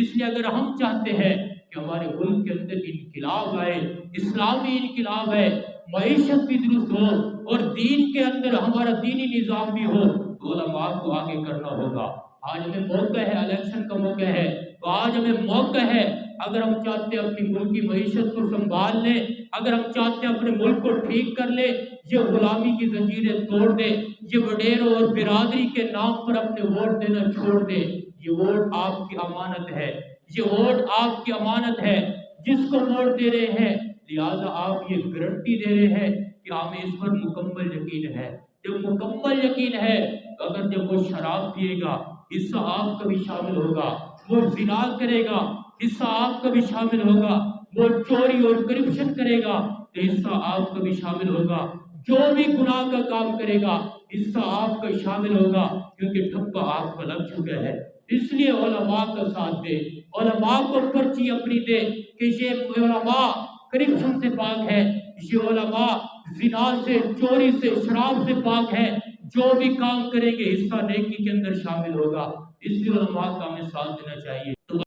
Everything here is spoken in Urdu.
اس لیے اگر ہم چاہتے ہیں کہ ہمارے ملک کے اندر انقلاب آئے، اسلامی انقلاب ہے، معیشت بھی درست ہو اور دین کے اندر ہمارا دینی نظام بھی ہو، تو علماء کو آگے کرنا ہوگا۔ آج ہمیں موقع ہے، الیکشن کا موقع ہے، تو آج ہمیں موقع ہے، اگر ہم چاہتے ہیں اپنی ملک کی معیشت کو سنبھال لیں، اگر ہم چاہتے ہیں اپنے ملک کو ٹھیک کر لیں، یہ غلامی کی زنجیریں توڑ دیں، یہ وڈیروں اور برادری کے نام پر اپنے ووٹ دینا چھوڑ دیں۔ یہ ووٹ آپ کی امانت ہے، یہ ووٹ آپ کی امانت ہے، جس کو ووٹ دے رہے ہیں لہذا آپ یہ گارنٹی دے رہے ہیں کہ ہمیں اس پر مکمل یقین ہے۔ جب مکمل یقین ہے تو اگر جب وہ شراب پیے گا حصہ آپ کا بھی شامل ہوگا، وہ زنا کرے گا حصہ آپ کا بھی شامل ہوگا، وہ چوری اور کرپشن کرے گا تو حصہ آپ کا بھی شامل ہوگا، جو بھی گناہ کا کام کرے گا حصہ آپ کا شامل ہوگا، کیونکہ ٹھپا آپ کا لگ چکا ہے۔ اس لیے علماء کا ساتھ دے، علماء کو پرچی اپنی دے کہ یہ علماء کرپشن سے پاک ہے، یہ علماء زنا سے، چوری سے، شراب سے پاک ہے، جو بھی کام کریں گے حصہ نیکی کے اندر شامل ہوگا۔ اس لیے علماء کا ہمیں ساتھ دینا چاہیے۔